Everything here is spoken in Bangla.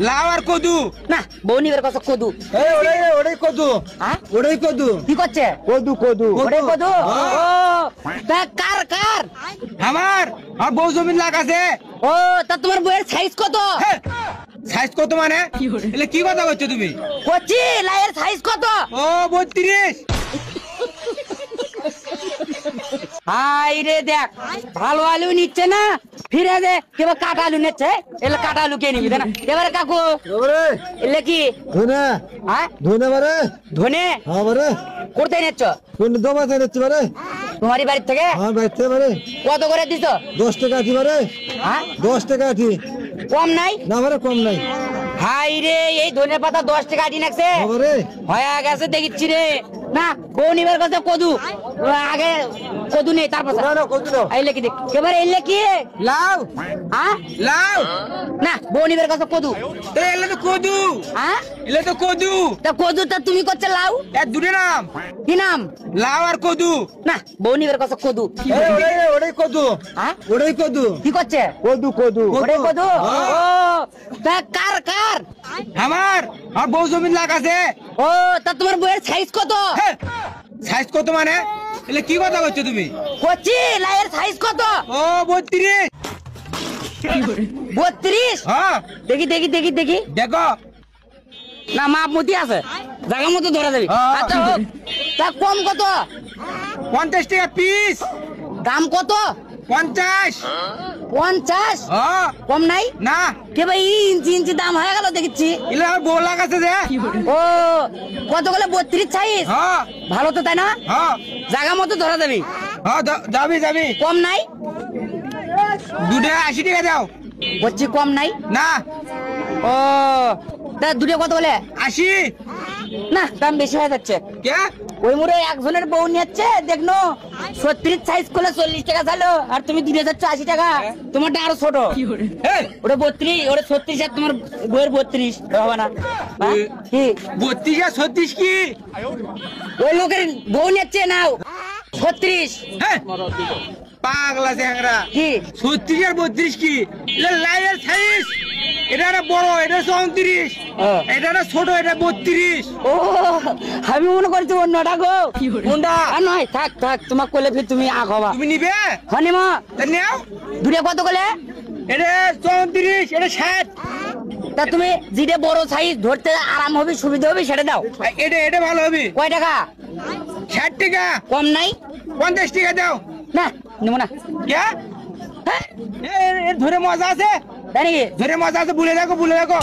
লাউ আর কদু না বউ নিবার কথা কদু। ওটাই কদু। হ্যাঁ ওটাই কদু। কি করছে? কদু কদু। ওটাই কদু। ও তা কার কার? আমার বউ জমি লাগাছে। ও তা তোমার বউয়ের সাইজ কত? সাইজ কত মানে? এলে কি কথা করছো তুমি? কচি লাইয়ের সাইজ কত? ও 32। হাই রে দেখ ভালো আলু নিচ্ছে না ফিরে দে কেবল কাটা আলু নিচ্ছে। এলে কাটা আলু কে নিবি না এবারে কাকু এলে কি ধনে হ্যাঁ ধনে বারে ধনে হ্যাঁ বারে করতে নিচ্ছ কোন দমাতে নিচ্ছে বারে তোমারই বাড়ি থেকে? হ্যাঁ বাইতে বারে। কত করে দিছ? 10 টাকা আটি বারে। হ্যাঁ 10 টাকা আটি। কম নাই? না বারে কম নাই। হাই রে এই ধনে পাতা 10 টাকা আটি নাকছে বারে হয়ে গেছে দেখিচ্ছি রে। না বউ নিবার কথা কদু আগে কদু নেই তারপর না না কদু দাও। আইলে কি দেখ এবারে এলে কি লাউ হ্যাঁ লাউ না বউ নিবার কথা কদু। এলে তো কদু। হ্যাঁ এলে তো কদু। তা কদুটা তুমি করছে লাউ? এর দুটো নাম। কি নাম? লাউ আর কদু। না বউ নিবার কথা কদু। ওটাই কদু। হ্যাঁ ওটাই কদু। কি করছে? কদু কদু। ওটাই কদু। ও তা কার কার? আমার বউ জমি লাগাছে। ও তা তোমার বউয়ের সাইজ কত? সাইজ কত মানে? এলে কি কথা করছো তুমি? কচি লাইয়ের সাইজ কত? ও 32। 32? হ্যাঁ দেখি দেখি দেখি দেখি দেখো না মাপ মতি আছে জায়গা মতো ধরা যাবে। হ্যাঁ। আচ্ছা হোক তা কম কত? 50 টাকা পিস। দাম কত? 50। 50? হ্যাঁ কম নাই? না কে ভাই ইঞ্চি ইঞ্চি দাম হয়ে গেল দেখছি। এলে আমার বউ লাগাছে যে। ও কত গেলে 32 সাইজ? হ্যাঁ ভালো তো তাই না? হ্যাঁ জায়গা মতো ধরা যাবে। হ্যাঁ যাবি যাবি। কম নাই? দুটো 80 টাকা দাও। বলছি কম নাই? না ও তা দুটো কত বলে? 80। না দাম বেশি হয়ে যাচ্ছে। কে? ওই মুড়ে একজনের বউ নিচ্ছে দেখনো 36 সাইজ করলে 40 টাকা চালো আর তুমি দিলে যাচ্ছ 80 টাকা। তোমারটা আরো ছোট ওটা 32 ওটা 36 আর তোমার বউয়ের 32 হবে না? হ্যাঁ? কি 32 আর 36 কি? ওই লোকের বউ নিচ্ছে নাও 36। পাগলা চ্যাংরা। কি 36 আর 32 কি? এলে লাইয়ের সাইজ। এটা না বড়, এটা 34। এটা না ছোট, এটা 32। ও আমি মনে করছি অন্যটা গো। কোনটা? আর নয় থাক থাক তোমাক কইলে ফির তুমি আগ হবা। তুমি নিবে? হনি মা তা নাও। দুটো কত কইলে? এটা 34, এটা 60। তা তুমি যেটা বড় সাইজ ধরতে আরাম হবে সুবিধা হবে সেটা দাও। এটা ভালো হবে। কয় টাকা? 60 টাকা। কম নাই? 50 টাকা দাও। না নেবো না। কে? হ্যাঁ এর ধরে মজা আছে। তাই নাকি? ধরে মজা আছে, ভুলে দেখো ভুলে দেখো।